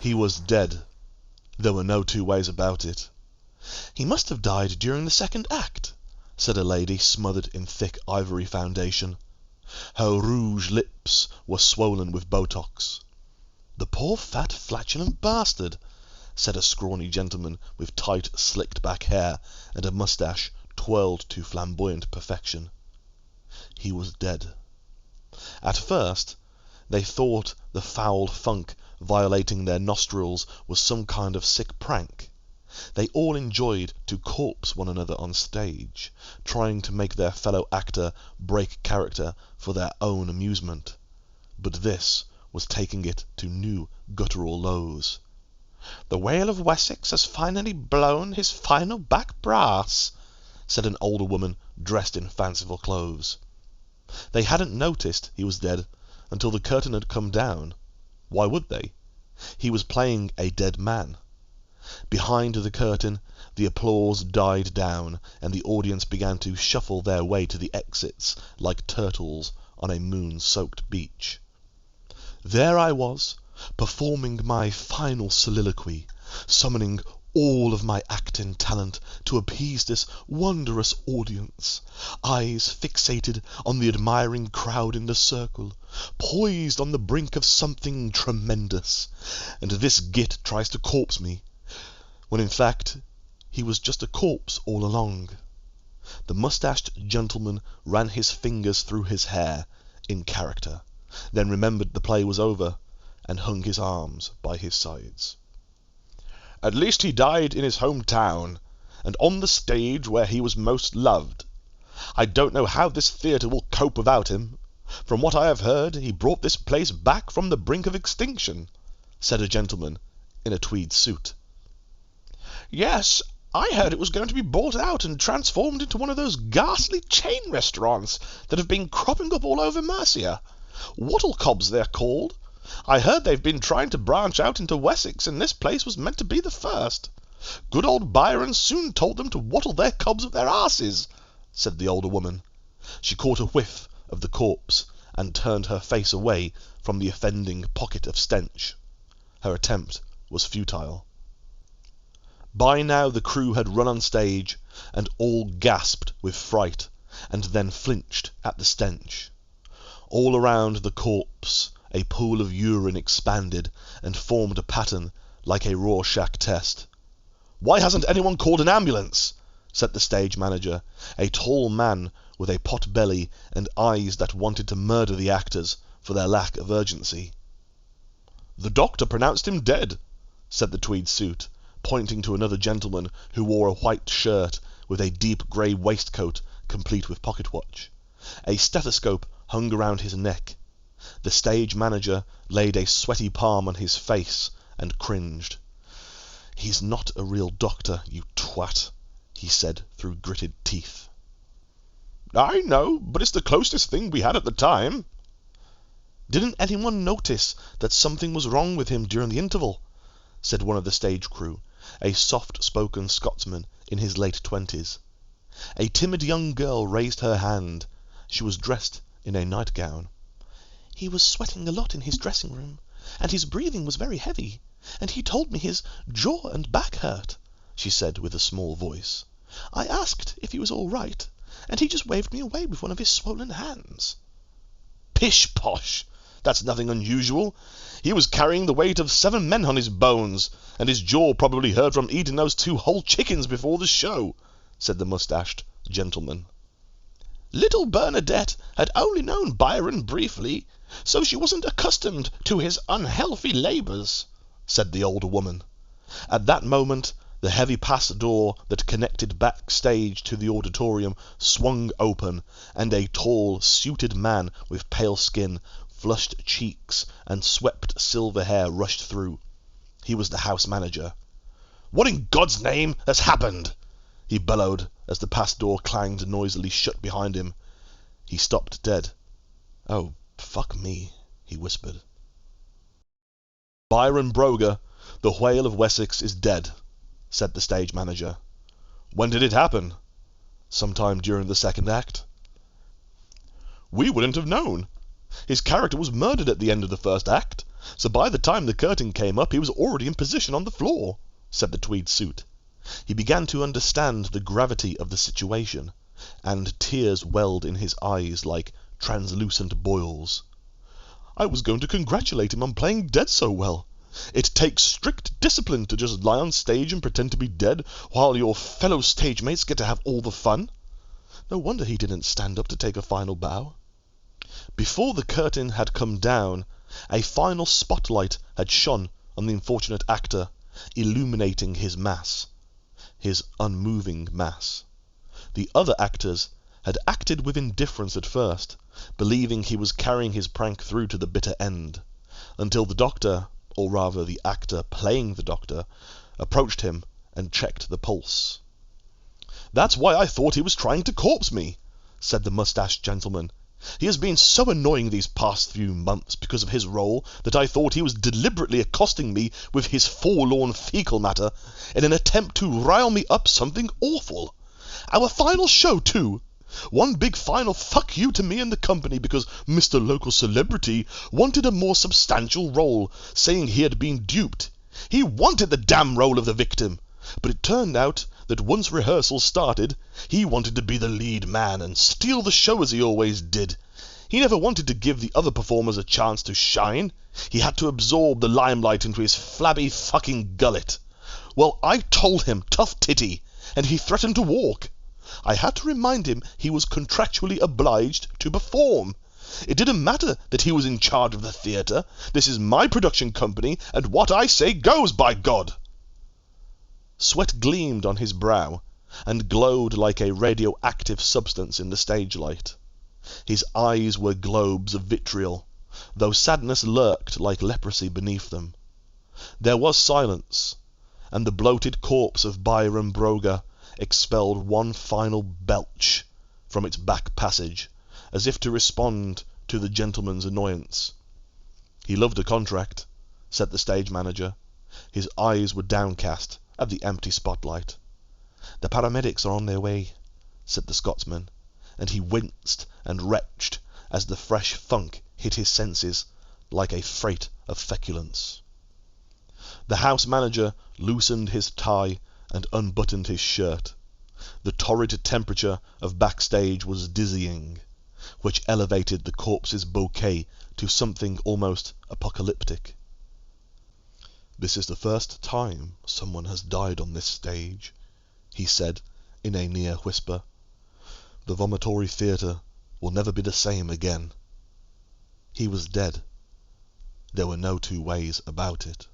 He was dead. There were no two ways about it. "He must have died during the second act," said a lady smothered in thick ivory foundation. Her rouge lips were swollen with Botox. "The poor fat flatulent bastard," said a scrawny gentleman with tight slicked back hair and a moustache twirled to flamboyant perfection. He was dead. At first they thought the foul funk violating their nostrils was some kind of sick prank. They all enjoyed to corpse one another on stage, trying to make their fellow actor break character for their own amusement. But this was taking it to new guttural lows. "The Whale of Wessex has finally blown his final back brass," said an older woman dressed in fanciful clothes. They hadn't noticed he was dead until the curtain had come down. Why would they? He was playing a dead man. Behind the curtain the applause died down, and the audience began to shuffle their way to the exits like turtles on a moon-soaked beach. There I was, performing my final soliloquy, summoning all of my acting talent to appease this wondrous audience, eyes fixated on the admiring crowd in the circle, poised on the brink of something tremendous, and this git tries to corpse me, when in fact he was just a corpse all along. The mustached gentleman ran his fingers through his hair, in character, then remembered the play was over, and hung his arms by his sides. "At least he died in his home town, and on the stage where he was most loved. I don't know how this theatre will cope without him. From what I have heard, he brought this place back from the brink of extinction," said a gentleman in a tweed suit. "Yes, I heard it was going to be bought out and transformed into one of those ghastly chain restaurants that have been cropping up all over Mercia. Wattlecobs, they're called. I heard they've been trying to branch out into Wessex, and this place was meant to be the first. Good old Byron soon told them to wattle their cobs with their arses," said the older woman. She caught a whiff of the corpse and turned her face away from the offending pocket of stench. Her attempt was futile. By now the crew had run on stage, and all gasped with fright, and then flinched at the stench. All around the corpse a pool of urine expanded and formed a pattern like a Rorschach test. "Why hasn't anyone called an ambulance?" said the stage manager, a tall man with a pot belly and eyes that wanted to murder the actors for their lack of urgency. "The doctor pronounced him dead," said the tweed suit, pointing to another gentleman who wore a white shirt with a deep grey waistcoat complete with pocket watch. A stethoscope hung around his neck. The stage manager laid a sweaty palm on his face and cringed. "He's not a real doctor, you twat," he said through gritted teeth. "I know, but it's the closest thing we had at the time." "Didn't anyone notice that something was wrong with him during the interval?" said one of the stage crew, a soft-spoken Scotsman in his late 20s. A timid young girl raised her hand. She was dressed in a nightgown. "He was sweating a lot in his dressing room, and his breathing was very heavy, and he told me his jaw and back hurt," she said with a small voice. "I asked if he was all right, and he just waved me away with one of his swollen hands." "Pish-posh! That's nothing unusual. He was carrying the weight of 7 men on his bones, and his jaw probably hurt from eating those 2 whole chickens before the show," said the mustached gentleman. "Little Bernadette had only known Byron briefly, so she wasn't accustomed to his unhealthy labours," said the older woman. At that moment the heavy pass door that connected backstage to the auditorium swung open, and a tall, suited man with pale skin, flushed cheeks, and swept silver hair rushed through. He was the house manager. "What in God's name has happened?" he bellowed as the pass door clanged noisily shut behind him. He stopped dead. "Oh, fuck me," he whispered. "Byron Broger, the Whale of Wessex, is dead," said the stage manager. "When did it happen?" "Sometime during the second act." "We wouldn't have known. His character was murdered at the end of the first act, so by the time the curtain came up he was already in position on the floor," said the tweed suit. He began to understand the gravity of the situation, and tears welled in his eyes like translucent boils. "I was going to congratulate him on playing dead so well. It takes strict discipline to just lie on stage and pretend to be dead, while your fellow stage mates get to have all the fun. No wonder he didn't stand up to take a final bow." Before the curtain had come down, a final spotlight had shone on the unfortunate actor, illuminating his mass, his unmoving mass. The other actors had acted with indifference at first, believing he was carrying his prank through to the bitter end, until the doctor, or rather the actor playing the doctor, approached him and checked the pulse. "That's why I thought he was trying to corpse me," said the mustached gentleman. "He has been so annoying these past few months because of his role that I thought he was deliberately accosting me with his forlorn fecal matter in an attempt to rile me up something awful. Our final show, too. One big final fuck you to me and the company because Mr. Local Celebrity wanted a more substantial role, saying he had been duped. He wanted the damn role of the victim, but it turned out that once rehearsals started, he wanted to be the lead man and steal the show as he always did. He never wanted to give the other performers a chance to shine. He had to absorb the limelight into his flabby fucking gullet. Well, I told him, tough titty, and he threatened to walk. I had to remind him he was contractually obliged to perform. It didn't matter that he was in charge of the theatre. This is my production company, and what I say goes, by God!" Sweat gleamed on his brow, and glowed like a radioactive substance in the stage light. His eyes were globes of vitriol, though sadness lurked like leprosy beneath them. There was silence, and the bloated corpse of Byron Broger expelled one final belch from its back passage, as if to respond to the gentleman's annoyance. "He loved a contract," said the stage manager. His eyes were downcast at the empty spotlight. "The paramedics are on their way," said the Scotsman, and he winced and retched as the fresh funk hit his senses like a freight of feculence. The house manager loosened his tie and unbuttoned his shirt. The torrid temperature of backstage was dizzying, which elevated the corpse's bouquet to something almost apocalyptic. "This is the first time someone has died on this stage," he said in a near whisper. "The vomitory theatre will never be the same again." He was dead. There were no two ways about it.